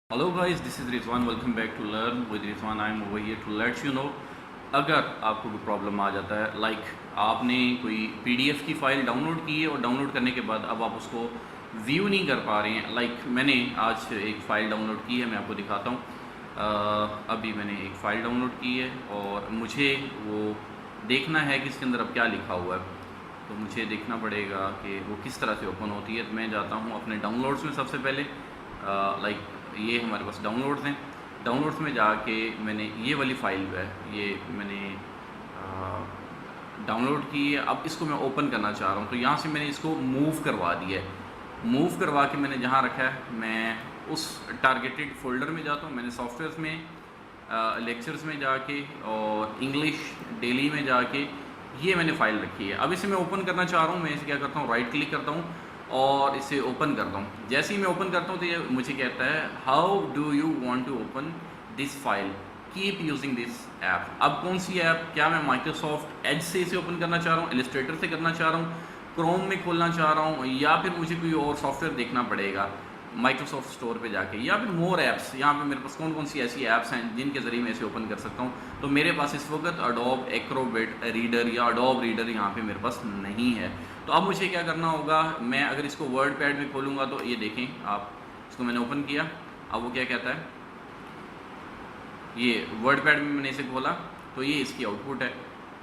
Hello guys, this is Rizwan. Welcome back to Learn with Rizwan. I am over here to let you know अगर आपको कोई problem आ जाता है आपने कोई पीडीएफ की फ़ाइल डाउनलोड की है और डाउनलोड करने के बाद अब आप उसको व्यू नहीं कर पा रहे हैं। मैंने आज एक फ़ाइल डाउनलोड की है, मैं आपको दिखाता हूँ। अभी मैंने एक फ़ाइल डाउनलोड की है और मुझे वो देखना है कि इसके अंदर अब क्या लिखा हुआ है। तो मुझे देखना पड़ेगा कि वो किस तरह से ओपन होती है। तो मैं जाता हूँ अपने डाउनलोड्स में। सबसे पहले ये हमारे पास डाउनलोड्स हैं। डाउनलोड्स में जाके मैंने ये वाली फ़ाइल है, ये मैंने डाउनलोड की है। अब इसको मैं ओपन करना चाह रहा हूँ, तो यहाँ से मैंने इसको मूव करवा दिया है। मूव करवा के मैंने जहाँ रखा है, मैं उस टारगेटेड फ़ोल्डर में जाता हूँ। मैंने सॉफ्टवेयर्स में लेक्चर्स में जाके और इंग्लिश डेली में जाके ये मैंने फ़ाइल रखी है। अब इसे मैं ओपन करना चाह रहा हूँ। मैं इसे क्या करता हूँ, राइट क्लिक करता हूँ और इसे ओपन करता हूँ। जैसे ही मैं ओपन करता हूँ तो ये मुझे कहता है how do you want to open this file, keep using this app. अब कौन सी ऐप, क्या मैं माइक्रोसॉफ्ट एज से इसे ओपन करना चाह रहा हूँ, इलस्ट्रेटर से करना चाह रहा हूँ, क्रोम में खोलना चाह रहा हूँ, या फिर मुझे कोई और सॉफ्टवेयर देखना पड़ेगा माइक्रोसॉफ्ट स्टोर पे जाके, या फिर मोर ऐप्स। यहाँ पे मेरे पास कौन कौन सी ऐसी ऐप्स हैं जिनके ज़रिए मैं इसे ओपन कर सकता हूँ। तो मेरे पास इस वक्त अडोब एक्रोबेट रीडर या अडोब रीडर यहाँ पे मेरे पास नहीं है। तो अब मुझे क्या करना होगा, मैं अगर इसको वर्ड पैड में खोलूँगा तो ये देखें आप, इसको मैंने ओपन किया। अब वो क्या कहता है, ये वर्ड पैड में मैंने इसे खोला तो ये इसकी आउटपुट है।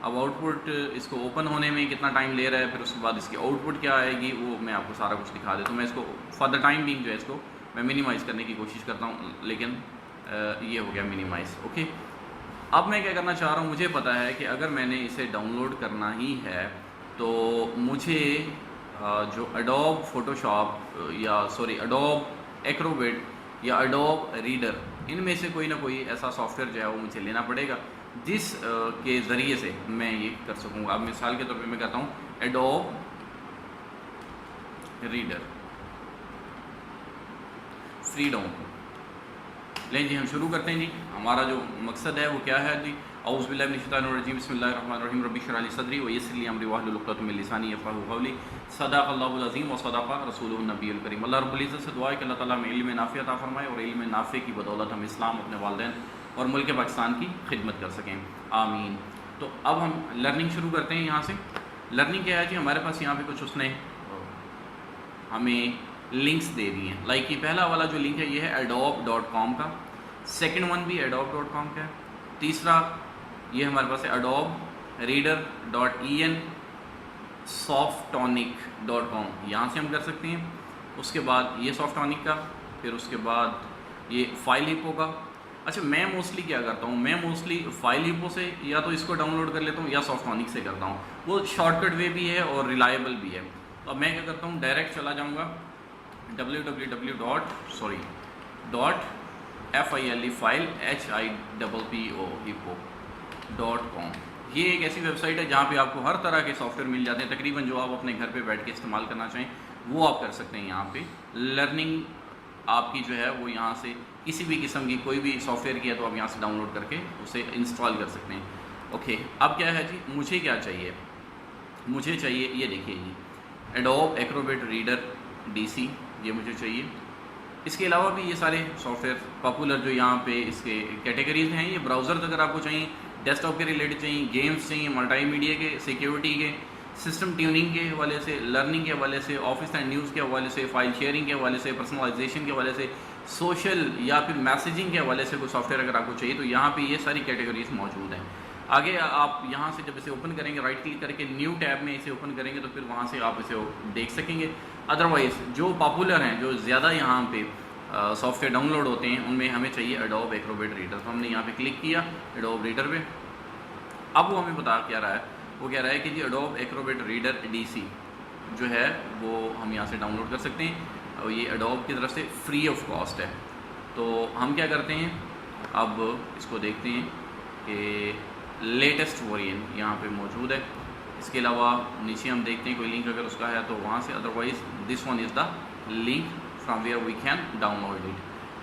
अब आउटपुट इसको ओपन होने में कितना टाइम ले रहा है, फिर उसके बाद इसकी आउटपुट क्या आएगी, वो मैं आपको सारा कुछ दिखा देता हूँ। मैं इसको फॉर द टाइम बीइंग जो है इसको मैं मिनिमाइज़ करने की कोशिश करता हूँ, लेकिन ये हो गया मिनिमाइज़। ओके, अब मैं क्या करना चाह रहा हूँ, मुझे पता है कि अगर मैंने इसे डाउनलोड करना ही है तो मुझे जो अडोब फोटोशॉप या अडोब एक्रोबेट या अडोब रीडर, इनमें से कोई ना कोई ऐसा सॉफ्टवेयर जो है वो मुझे लेना पड़ेगा जिस के ज़रिए से मैं ये कर सकूँगा। अब मिसाल के तौर पे मैं कहता हूँ एडोब रीडर फ्रीडम। लें जी, हम शुरू करते हैं जी। हमारा जो मकसद है वो क्या है जी, औज़ु बिल्लाहि मिनश शैतानिर रजीम, बिस्मिल्लाहिर रहमानिर रहीम, रब्बि इश्रह ली सदरी व यस्सिर ली अमरी वहलुल उक़दतम मिन लिसानी यफ़क़हू क़ौली। सदाक़ल्लाहुल अज़ीम व सदाक़ा रसूलुहुन नबियुल करीम। अल्लाह रब्बुल इज़्ज़त से दुआ है कि अल्लाह ताला हमें इल्म नाफ़िअ अता फ़रमाए और इल्म नाफ़िअ की बदौलत हम इस्लाम, अपने वालिदैन और मुल्क पाकिस्तान की खिदमत कर सकें, आमीन। तो अब हम लर्निंग शुरू करते हैं। यहाँ से लर्निंग क्या है जी, हमारे पास यहाँ पे कुछ उसने हमें लिंक्स दे दी हैं। ये पहला वाला जो लिंक है ये है adobe.com का, सेकंड वन भी adobe.com का है, तीसरा ये हमारे पास है adobe reader.en softonic.com, यहाँ से हम कर सकते हैं। उसके बाद ये सॉफ्टॉनिक का, फिर उसके बाद ये फाइल हिपो का। अच्छा, मैं मोस्टली क्या करता हूँ, मैं मोस्टली फाइल हिपो से या तो इसको डाउनलोड कर लेता हूँ या सॉफ्टॉनिक से करता हूँ। वो शॉर्टकट वे भी है और रिलायबल भी है। तो अब मैं क्या करता हूँ, डायरेक्ट चला जाऊँगा www.file.com। ये एक ऐसी वेबसाइट है जहाँ पे आपको हर तरह के सॉफ्टवेयर मिल जाते हैं, तकरीबन जो आप अपने घर पे बैठ के इस्तेमाल करना चाहें वो आप कर सकते हैं। यहाँ पे लर्निंग आपकी जो है वो यहाँ से किसी भी किस्म की कोई भी सॉफ्टवेयर की है तो आप यहाँ से डाउनलोड करके उसे इंस्टॉल कर सकते हैं। ओके, अब क्या है जी, मुझे क्या चाहिए, मुझे चाहिए ये देखिए जी, एडोब एक्रोबेट रीडर DC, ये मुझे चाहिए। इसके अलावा भी ये सारे सॉफ्टवेयर पॉपुलर जो यहाँ पे इसके कैटेगरीज हैं, ये ब्राउज़र अगर आपको चाहिए, डेस्कटॉप के रिलेटेड चाहिए, गेम्स चाहिए, मल्टीमीडिया के, सिक्योरिटी के, सिस्टम ट्यूनिंग के हवाले से, लर्निंग के हवाले से, ऑफिस एंड न्यूज़ के हवाले से, फाइल शेयरिंग के हवाले से, पर्सनलाइजेशन के हवाले से, सोशल या फिर मैसेजिंग के हवाले से कोई सॉफ्टवेयर अगर आपको चाहिए तो यहाँ पे ये सारी कैटेगरीज मौजूद हैं। आगे आप यहाँ से जब इसे ओपन करेंगे, राइट क्लिक करके न्यू टैब में इसे ओपन करेंगे तो फिर वहाँ से आप इसे देख सकेंगे। अदरवाइज़ जो पॉपुलर हैं, जो ज़्यादा यहाँ पे सॉफ्टवेयर डाउनलोड होते हैं, उनमें हमें चाहिए एडोब एक्रोबेट रीडर। तो हमने यहाँ पे क्लिक किया एडोब रीडर पे। अब वो हमें बता क्या रहा है, वो कह रहा है कि जी एडोब एक्रोबेट रीडर DC जो है वो हम यहाँ से डाउनलोड कर सकते हैं और ये एडोब की तरफ से फ्री ऑफ कॉस्ट है। तो हम क्या करते हैं, अब इसको देखते हैं कि लेटेस्ट वर्जन यहाँ पे मौजूद है। इसके अलावा नीचे हम देखते हैं कोई लिंक अगर उसका है तो वहाँ से, otherwise this one is the link from where we can download it.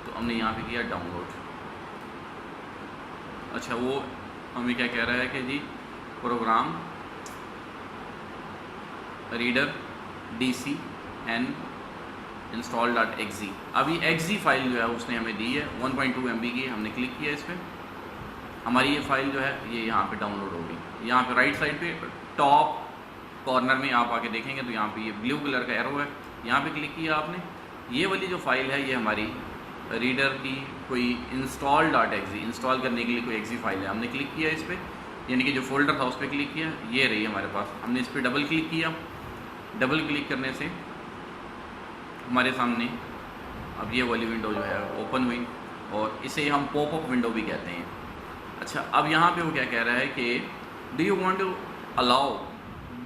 तो हमने यहाँ पे किया डाउनलोड। अच्छा, वो हमें क्या कह रहा है कि जी program reader DC and install.exe। अभी exe फाइल जो है उसने हमें दी है 1.2 MB की, हमने क्लिक किया इस पर, हमारी ये फ़ाइल जो है ये यहाँ पे डाउनलोड होगी। यहाँ पे राइट साइड पे टॉप कॉर्नर में आप आके देखेंगे तो यहाँ पे ये ब्लू कलर का एरो है, यहाँ पे क्लिक किया आपने, ये वाली जो फाइल है ये हमारी रीडर की कोई install.exe, इंस्टॉल करने के लिए कोई exe फाइल है। हमने क्लिक किया इस पर, यानी कि जो फोल्डर था उस पर क्लिक किया, ये रही हमारे पास। हमने इस पर डबल क्लिक किया, डबल क्लिक करने से हमारे सामने अब ये वाली विंडो जो है ओपन हुई, और इसे हम पॉपअप विंडो भी कहते हैं। अच्छा, अब यहाँ पे वो क्या कह रहा है कि do you want to allow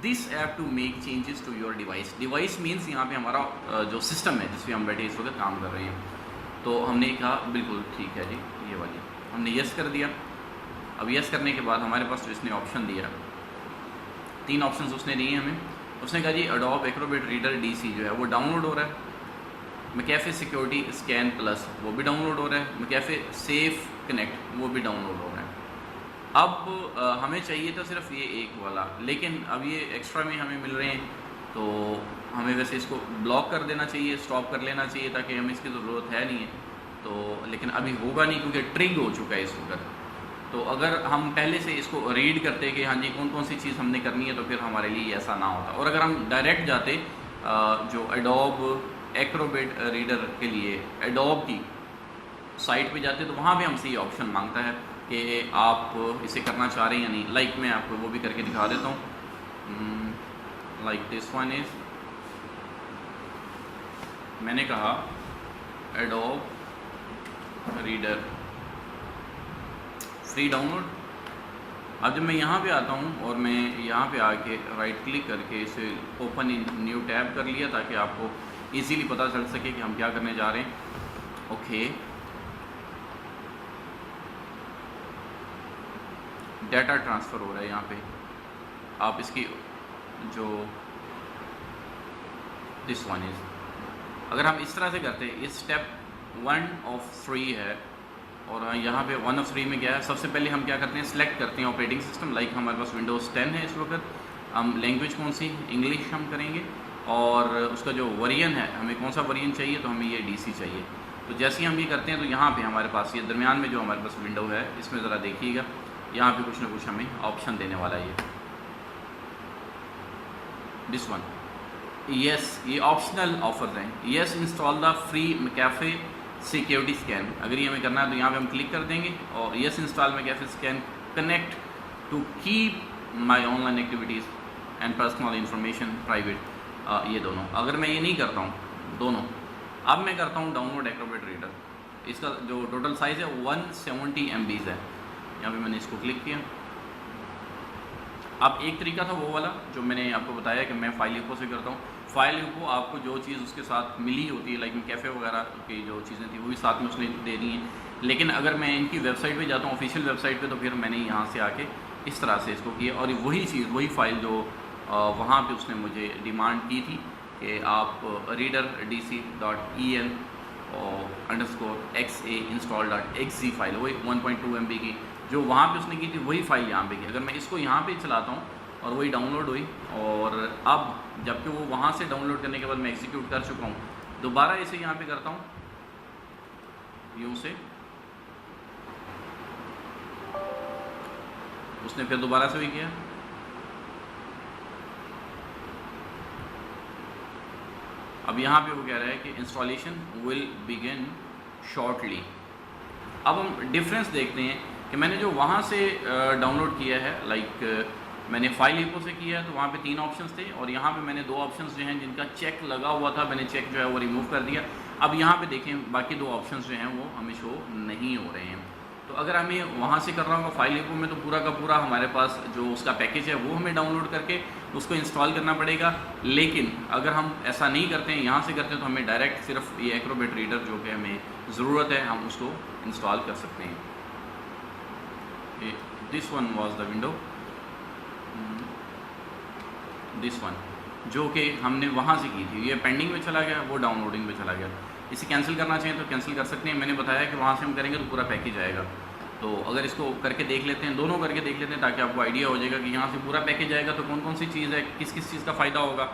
this app to make changes to your device. Device means यहाँ पे हमारा जो सिस्टम है जिस पे हम बैठे इस वक्त काम कर रहे हैं। तो हमने कहा बिल्कुल ठीक है जी, ये वाली हमने यस कर दिया। अब यस करने के बाद हमारे पास जो इसने ऑप्शन दिया, 3 ऑप्शंस उसने दिए हमें। उसने कहा जी एडोब एक्रोबैट रीडर DC जो है वो डाउनलोड हो रहा है, मैकेफे सिक्योरिटी स्कैन प्लस वो भी डाउनलोड हो रहा है, मैकेफे सेफ कनेक्ट वो भी डाउनलोड हो रहा है। अब हमें चाहिए था सिर्फ ये एक वाला, लेकिन अब ये एक्स्ट्रा में हमें मिल रहे हैं तो हमें वैसे इसको ब्लॉक कर देना चाहिए, स्टॉप कर लेना चाहिए ताकि हमें इसकी ज़रूरत है नहीं है तो, लेकिन अभी होगा नहीं क्योंकि ट्रिग हो चुका है इस वक्त। तो अगर हम पहले से इसको रीड करते कि हाँ जी कौन कौन सी चीज़ हमने करनी है तो फिर हमारे लिए ऐसा ना होता। और अगर हम डायरेक्ट जाते जो एडोब एक्रोबैट रीडर के लिए एडोब की साइट पे जाते तो वहाँ पे हमसे ये ऑप्शन मांगता है कि आप इसे करना चाह रहे हैं या नहीं। लाइक मैं आपको वो भी करके दिखा देता हूँ। लाइक दिस वन इज़, मैंने कहा एडोब रीडर फ्री डाउनलोड। अब जब मैं यहाँ पे आता हूँ और मैं यहाँ पे आके राइट क्लिक करके इसे ओपन इन न्यू टैब कर लिया ताकि आपको इजीली पता चल सके कि हम क्या करने जा रहे हैं। ओके, डाटा ट्रांसफ़र हो रहा है यहाँ पे। आप इसकी जो दिस वन इज़, अगर हम इस तरह से करते हैं, ये स्टेप 1 of 3 है और यहाँ पे 1 of 3 में क्या है, सबसे पहले हम क्या करते हैं सेलेक्ट करते हैं ऑपरेटिंग सिस्टम। लाइक हमारे पास विंडोज़ 10 है इस वक्त, हम लैंग्वेज कौन सी, इंग्लिश हम करेंगे, और उसका जो वर्जन है हमें कौन सा वर्जन चाहिए तो हमें ये DC चाहिए। तो जैसे ही हम ये करते हैं तो यहाँ पे हमारे पास ये दरमियान में जो हमारे पास विंडो है इसमें ज़रा देखिएगा, यहाँ पे कुछ ना कुछ हमें ऑप्शन देने वाला है। ये दिस वन, यस, ये ऑप्शनल ऑफर्स हैं। Yes install the free McAfee security scan, अगर ये हमें करना है तो यहाँ पे हम क्लिक कर देंगे, और yes install McAfee scan connect to keep my online activities and personal information private, ये दोनों। अगर मैं ये नहीं करता हूँ दोनों, अब मैं करता हूँ डाउनलोड एक्रोबैट रीडर, इसका जो टोटल साइज़ है 170 MB है। यहाँ पे मैंने इसको क्लिक किया। अब एक तरीका था वो वाला जो मैंने आपको बताया कि मैं फाइल यूको से करता हूँ। फाइल यूको आपको जो चीज़ उसके साथ मिली होती है, लाइक कैफ़े वगैरह की जो चीज़ें थी वो भी साथ में उसने दे दी हैं। लेकिन अगर मैं इनकी वेबसाइट पे जाता हूँ, ऑफिशियल वेबसाइट पे, तो फिर मैंने यहाँ से आके इस तरह से इसको किया, और वही चीज़ वही फ़ाइल जो वहाँ पे उसने मुझे डिमांड की थी कि आप रीडर dc.en और _xa install.exe फाइल, वही 1.2 MB की जो वहाँ पे उसने की थी वही फ़ाइल यहाँ पे की। अगर मैं इसको यहाँ पे चलाता हूँ और वही डाउनलोड हुई, और अब जबकि वो वहाँ से डाउनलोड करने के बाद मैं एग्जीक्यूट कर चुका हूँ, दोबारा इसे यहाँ पे करता हूँ यूँ से, उसने फिर दोबारा से भी किया। अब यहाँ पे वो कह रहा है कि इंस्टॉलेशन विल बिगिन शॉर्टली। अब हम डिफरेंस देखते हैं कि मैंने जो वहाँ से डाउनलोड किया है, लाइक मैंने फाइल ईको से किया है तो वहाँ पे 3 ऑप्शंस थे, और यहाँ पे मैंने 2 ऑप्शंस जो हैं जिनका चेक लगा हुआ था, मैंने चेक जो है वो रिमूव कर दिया। अब यहाँ पे देखें बाकी 2 ऑप्शंस जो हैं वो हमें शो नहीं हो रहे हैं। तो अगर हमें वहाँ से कर रहा होगा फाइल ईको में तो पूरा का पूरा हमारे पास जो उसका पैकेज है वो हमें डाउनलोड करके उसको इंस्टॉल करना पड़ेगा। लेकिन अगर हम ऐसा नहीं करते हैं, यहाँ से करते हैं, तो हमें डायरेक्ट सिर्फ ये एक्रोबैट रीडर जो कि हमें ज़रूरत है हम उसको इंस्टॉल कर सकते हैं। This one was the window, this one जो कि हमने वहाँ से की थी, ये पेंडिंग में चला गया, वो डाउनलोडिंग में चला गया। इसे कैंसिल करना चाहिए तो कैंसिल कर सकते हैं। मैंने बताया कि वहाँ से हम करेंगे तो पूरा पैकेज आएगा। तो अगर इसको करके देख लेते हैं, दोनों करके देख लेते हैं, ताकि आपको आइडिया हो जाएगा कि यहाँ से पूरा पैकेज आएगा तो कौन कौन सी चीज़ है, किस किस चीज़ का फ़ायदा होगा।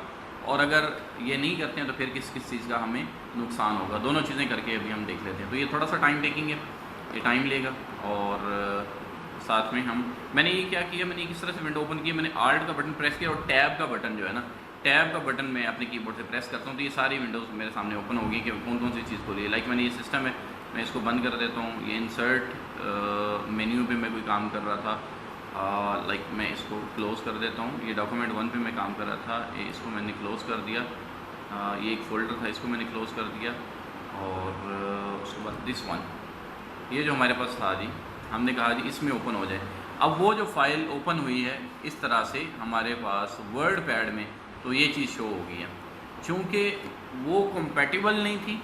और अगर ये नहीं करते हैं तो फिर किस किस चीज़ का हमें नुकसान होगा। दोनों चीज़ें करके अभी हम देख लेते हैं। तो ये थोड़ा सा टाइम टेकिंग है, ये टाइम लेगा। और साथ में मैंने ये क्या किया, मैंने किस तरह से विंडो ओपन किया, मैंने आल्ट का बटन प्रेस किया और टैब का बटन जो है ना, टैब का बटन मैं अपने कीबोर्ड से प्रेस करता हूँ तो ये सारी विंडोज़ मेरे सामने ओपन होगी कि कौन कौन सी चीज़ खोली है। लाइक मैंने ये सिस्टम है, मैं इसको बंद कर देता हूँ। ये इंसर्ट मेन्यू पे मैं कोई काम कर रहा था, लाइक मैं इसको क्लोज़ कर देता हूँ। ये डॉक्यूमेंट 1 पे मैं काम कर रहा था, ये इसको मैंने क्लोज़ कर दिया। ये एक फ़ोल्डर था, इसको मैंने क्लोज़ कर दिया। और उसके बाद दिस वन, ये जो हमारे पास था जी, हमने कहा जी इसमें ओपन हो जाए। अब वो जो फ़ाइल ओपन हुई है इस तरह से हमारे पास वर्ड पैड में, तो ये चीज़ शो हो गई है। चूँकि वो कंपैटिबल नहीं थी,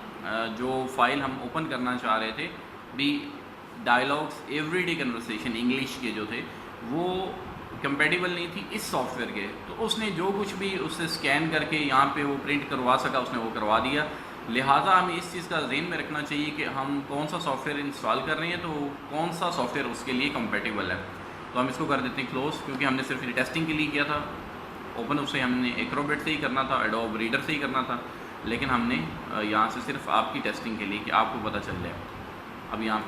जो फ़ाइल हम ओपन करना चाह रहे थे भी, डायलॉग्स एवरीडे कन्वर्सेशन इंग्लिश के जो थे वो कंपैटिबल नहीं थी इस सॉफ्टवेयर के। तो उसने जो कुछ भी उससे स्कैन करके यहाँ पे वो प्रिंट करवा सका उसने वो करवा दिया। लिहाजा हमें इस चीज़ का ज़हन में रखना चाहिए कि हम कौन सा सॉफ्टवेयर इंस्टॉल कर रहे हैं तो कौन सा सॉफ्टवेयर उसके लिए कंपैटिबल है। तो हम इसको कर देते हैं क्लोज़, क्योंकि हमने सिर्फ ये टेस्टिंग के लिए किया था। ओपन उससे हमने एक्रोबैट से ही करना था, एडोब रीडर से ही करना था, लेकिन हमने यहाँ से सिर्फ आपकी टेस्टिंग के लिए कि आपको पता चल जाए। अब यहाँ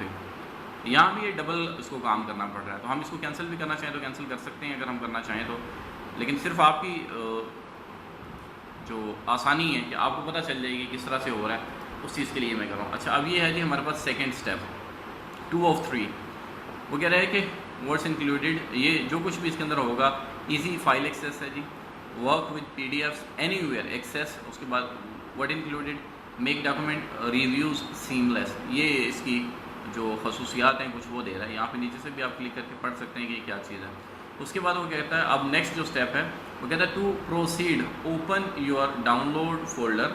भी ये डबल इसको काम करना पड़ रहा है। तो हम इसको कैंसिल भी करना चाहें तो कैंसिल कर सकते हैं अगर हम करना चाहें तो, लेकिन सिर्फ आपकी जो आसानी है कि आपको पता चल जाएगी किस तरह से हो रहा है, उस चीज़ के लिए मैं कर रहा हूँ। अच्छा, अब ये है जी हमारे पास सेकेंड स्टेप 2 of 3। वो कह रहा है कि वर्ड्स इंक्लूडेड, ये जो कुछ भी इसके अंदर होगा, ईजी फाइल एक्सेस है जी, work with PDFs anywhere access. उसके बाद word included, make document reviews seamless, ये इसकी जो खसूसियात हैं कुछ वो दे रहा है। यहाँ पे नीचे से भी आप क्लिक करके पढ़ सकते हैं कि क्या चीज़ है। उसके बाद वो कहता है, अब नेक्स्ट जो स्टेप है वो कहता है to proceed open your download folder.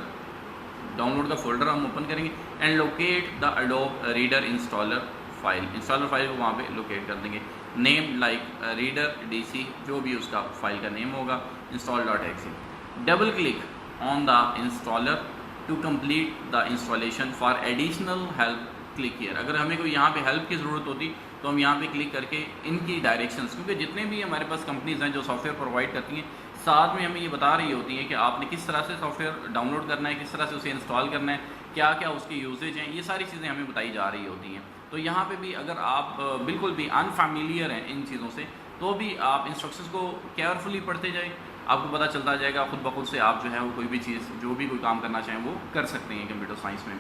Download का फोल्डर हम ओपन करेंगे and locate the Adobe reader installer file. Installer file को वहाँ पे लोकेट कर देंगे। नेम लाइक रीडर DC, जो भी उसका फाइल का नेम होगा, install.exe। Double click on the installer to complete the installation. For additional help click here. अगर हमें कोई यहाँ पे हेल्प की ज़रूरत होती तो हम यहाँ पे क्लिक करके इनकी डायरेक्शंस, क्योंकि जितने भी हमारे पास कंपनीज़ हैं जो सॉफ्टवेयर प्रोवाइड करती हैं, साथ में हमें ये बता रही होती हैं कि आपने किस तरह से सॉफ्टवेयर डाउनलोड करना है, किस तरह से उसे इंस्टॉल करना है, क्या क्या उसके यूजेज हैं, ये सारी चीज़ें हमें बताई जा रही होती हैं। तो यहाँ पे भी अगर आप बिल्कुल भी अनफैमिलियर हैं इन चीज़ों से, तो भी आप इंस्ट्रक्शंस को केयरफुली पढ़ते जाएँ, आपको पता चलता जाएगा खुद ब खुद से। आप जो है वो कोई भी चीज़, जो भी कोई काम करना चाहें वो कर सकते हैं कंप्यूटर साइंस में।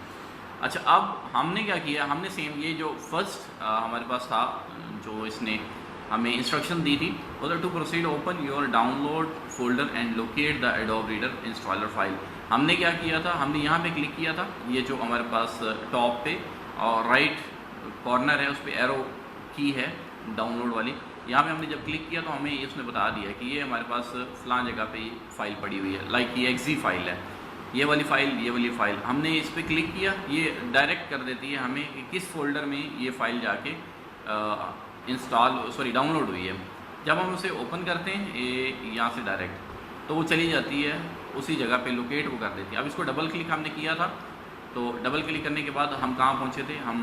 अच्छा, अब हमने क्या किया, हमने सेम ये जो फर्स्ट हमारे पास था, जो इसने हमें इंस्ट्रक्शन दी थी, वो to proceed open your download folder and locate the Adobe reader installer file. हमने क्या किया था, हमने यहाँ पे क्लिक किया था, ये जो हमारे पास टॉप पे और राइट कॉर्नर है उस पर एरो की है डाउनलोड वाली, यहाँ पे हमने जब क्लिक किया तो हमें ये उसने बता दिया कि ये हमारे पास फ़लाँ जगह पे फाइल पड़ी हुई है। लाइक ये exe फाइल है, ये वाली फ़ाइल। हमने इस पर क्लिक किया, ये डायरेक्ट कर देती है हमें कि किस फोल्डर में ये फ़ाइल जाके डाउनलोड हुई है। जब हम उसे ओपन करते हैं ये यहाँ से डायरेक्ट, तो वो चली जाती है उसी जगह पे, लोकेट वो कर देती है। अब इसको डबल क्लिक हमने किया था, तो डबल क्लिक करने के बाद हम कहाँ पहुँचे थे, हम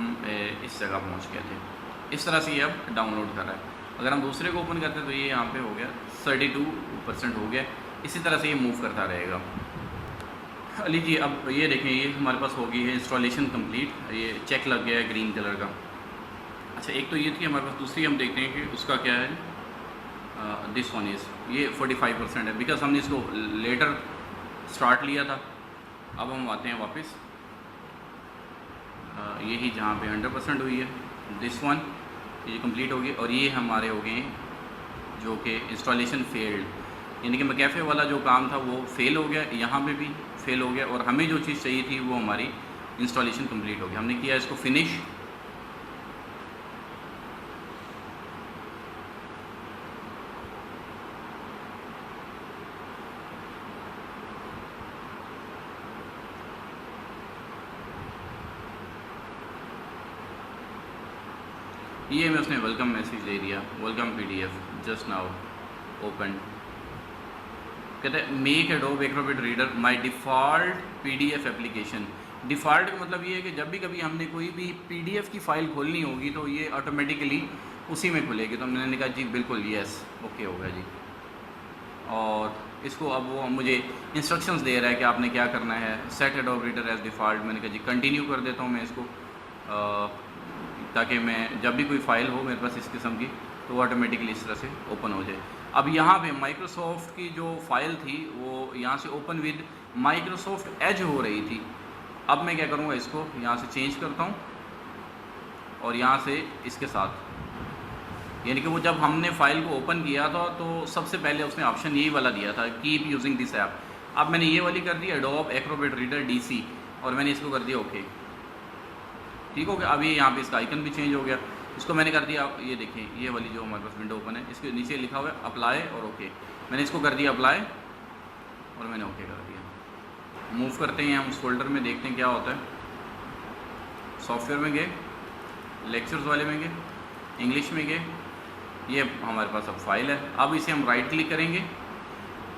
इस जगह पहुँच गए थे। इस तरह से ये अब डाउनलोड कर रहा है। अगर हम दूसरे को ओपन करते हैं तो ये यहाँ पे हो गया 32% हो गया। इसी तरह से ये मूव करता रहेगा। लीजिए, अब ये देखें, ये हमारे पास हो गई है इंस्टॉलेशन कंप्लीट, ये चेक लग गया है ग्रीन कलर का। अच्छा, एक तो ये थी हमारे पास, दूसरी हम देखते हैं कि उसका क्या है। दिस वन इज़, ये 45% है, बिकॉज हमने इसको लेटर स्टार्ट लिया था। अब हम आते हैं वापस, यही जहाँ पे 100% हुई है। दिस वन ये कंप्लीट हो गई, और ये हमारे हो गए जो कि इंस्टॉलेशन फेल्ड, यानी कि मैकेफे वाला जो काम था वो फेल हो गया, यहाँ पे भी फेल हो गया, और हमें जो चीज़ चाहिए थी वो हमारी इंस्टॉलेशन कंप्लीट हो गई। हमने किया इसको फिनिश। ये मैं उसने वेलकम मैसेज दे दिया, welcome PDF just now open. कहते हैं make adobe Acrobat reader my default PDF application. Default का मतलब ये है कि जब भी कभी हमने कोई भी PDF की फ़ाइल खोलनी होगी तो ये ऑटोमेटिकली उसी में खुलेगी। तो मैंने कहा जी बिल्कुल यस, ओके हो गया जी। और इसको अब वो मुझे इंस्ट्रक्शंस दे रहा है कि आपने क्या करना है। Set Adobe reader as default, मैंने कहा जी कंटिन्यू कर देता हूँ मैं इसको, ताकि मैं जब भी कोई फ़ाइल हो मेरे पास इस किस्म की तो ऑटोमेटिकली इस तरह से ओपन हो जाए। अब यहाँ पे माइक्रोसॉफ्ट की जो फ़ाइल थी वो यहाँ से ओपन विद माइक्रोसॉफ्ट एज हो रही थी। अब मैं क्या करूँगा, इसको यहाँ से चेंज करता हूँ और यहाँ से इसके साथ, यानी कि वो जब हमने फ़ाइल को ओपन किया था तो सबसे पहले उसने ऑप्शन यही वाला दिया था, कीप यूजिंग दिस ऐप। अब मैंने ये वाली कर दी एडोब एक्रोबैट रीडर डीसी और मैंने इसको कर दिया ओके। ठीक हो गया। अब ये यहाँ पे इसका आइकन भी चेंज हो गया। इसको मैंने कर दिया, ये देखिए ये वाली जो हमारे पास विंडो ओपन है इसके नीचे लिखा हुआ है अप्लाई और ओके। मैंने इसको कर दिया अप्लाई और मैंने ओके कर दिया। मूव करते हैं हम उस फोल्डर में, देखते हैं क्या होता है। सॉफ्टवेयर में गए, लेक्चर्स वाले में गए, इंग्लिश में गए, ये हमारे पास अब फाइल है। अब इसे हम राइट क्लिक करेंगे।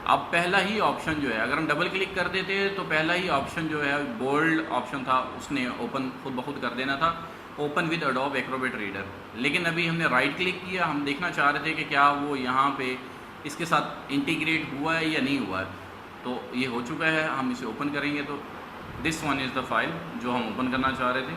अब पहला ही ऑप्शन जो है, अगर हम डबल क्लिक कर देते तो पहला ही ऑप्शन जो है बोल्ड ऑप्शन था, उसने ओपन खुद ब खुद कर देना था, open with adobe Acrobat reader. लेकिन अभी हमने राइट क्लिक किया, हम देखना चाह रहे थे कि क्या वो यहाँ पे इसके साथ इंटीग्रेट हुआ है या नहीं हुआ है। तो ये हो चुका है, हम इसे ओपन करेंगे तो this one is the file जो हम ओपन करना चाह रहे थे।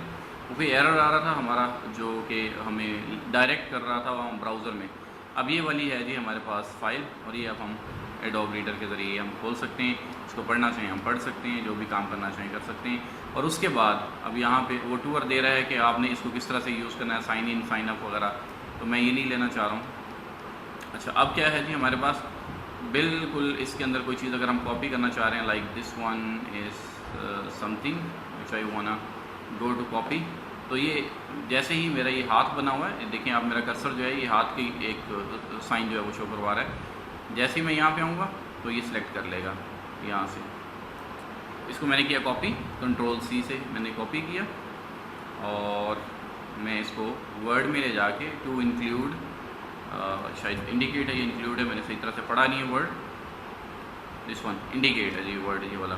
वो कोई एरर आ रहा था हमारा जो कि हमें डायरेक्ट कर रहा था वहाँ ब्राउज़र में। अब ये वाली है जी हमारे पास फ़ाइल और ये अब हम एडोब रीडर के ज़रिए हम खोल सकते हैं। इसको पढ़ना चाहिए हम पढ़ सकते हैं, जो भी काम करना चाहिए कर सकते हैं। और उसके बाद अब यहाँ पे वो टूर दे रहा है कि आपने इसको किस तरह से यूज़ करना है, साइन इन साइन अप वगैरह, तो मैं ये नहीं लेना चाह रहा हूँ। अच्छा, अब क्या है जी हमारे पास बिल्कुल इसके अंदर कोई चीज़ अगर हम कॉपी करना चाह रहे हैं, like this one is something which I wanna go to copy, तो ये जैसे ही मेरा ये हाथ बना हुआ है, देखें आप मेरा कर्सर जो है ये हाथ की एक साइन जो है वो शो करवा रहा है। जैसे ही मैं यहाँ पे आऊँगा तो ये सिलेक्ट कर लेगा यहाँ से। इसको मैंने किया कॉपी, कंट्रोल सी से मैंने कॉपी किया और मैं इसको वर्ड में ले जाके टू इंक्लूड, शायद इंडिकेट है, ये इंक्लूड है, मैंने सही तरह से पढ़ा नहीं है वर्ड, दिस वन इंडिकेट है जी वर्ड, ये वाला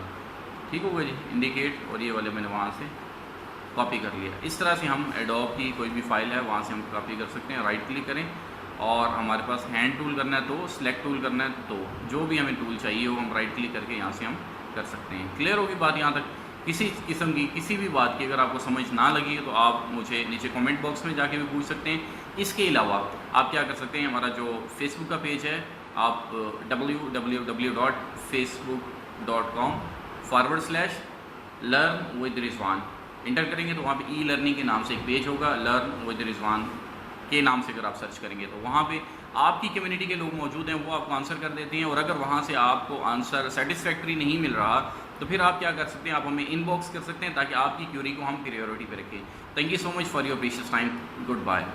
ठीक होगा जी इंडिकेट, और ये वाले मैंने वहाँ से कॉपी कर लिया। इस तरह से हम एडोब की कोई भी फाइल है वहाँ से हम कॉपी कर सकते हैं। राइट क्लिक करें और हमारे पास हैंड टूल करना है तो, सिलेक्ट टूल करना है तो, जो भी हमें टूल चाहिए वो हम राइट क्लिक करके यहाँ से हम कर सकते हैं। क्लियर होगी बात यहाँ तक? किसी किस्म की किसी भी बात की अगर आपको समझ ना लगी तो आप मुझे नीचे कमेंट बॉक्स में जाके भी पूछ सकते हैं। इसके अलावा आप क्या कर सकते हैं, हमारा जो फेसबुक का पेज है, आप www.facebook.com/learn with रिजवान इंटर करेंगे तो वहाँ पे ई लर्निंग के नाम से एक पेज होगा, लर्न विद रिजवान के नाम से अगर आप सर्च करेंगे तो वहाँ पे आपकी कम्युनिटी के लोग मौजूद हैं, वो आपको आंसर कर देते हैं। और अगर वहाँ से आपको आंसर सेटिस्फैक्ट्री नहीं मिल रहा तो फिर आप क्या कर सकते हैं, आप हमें इनबॉक्स कर सकते हैं ताकि आपकी क्यूरी को हम प्रायोरिटी पे रखें। Thank you so much for your precious time. Good bye.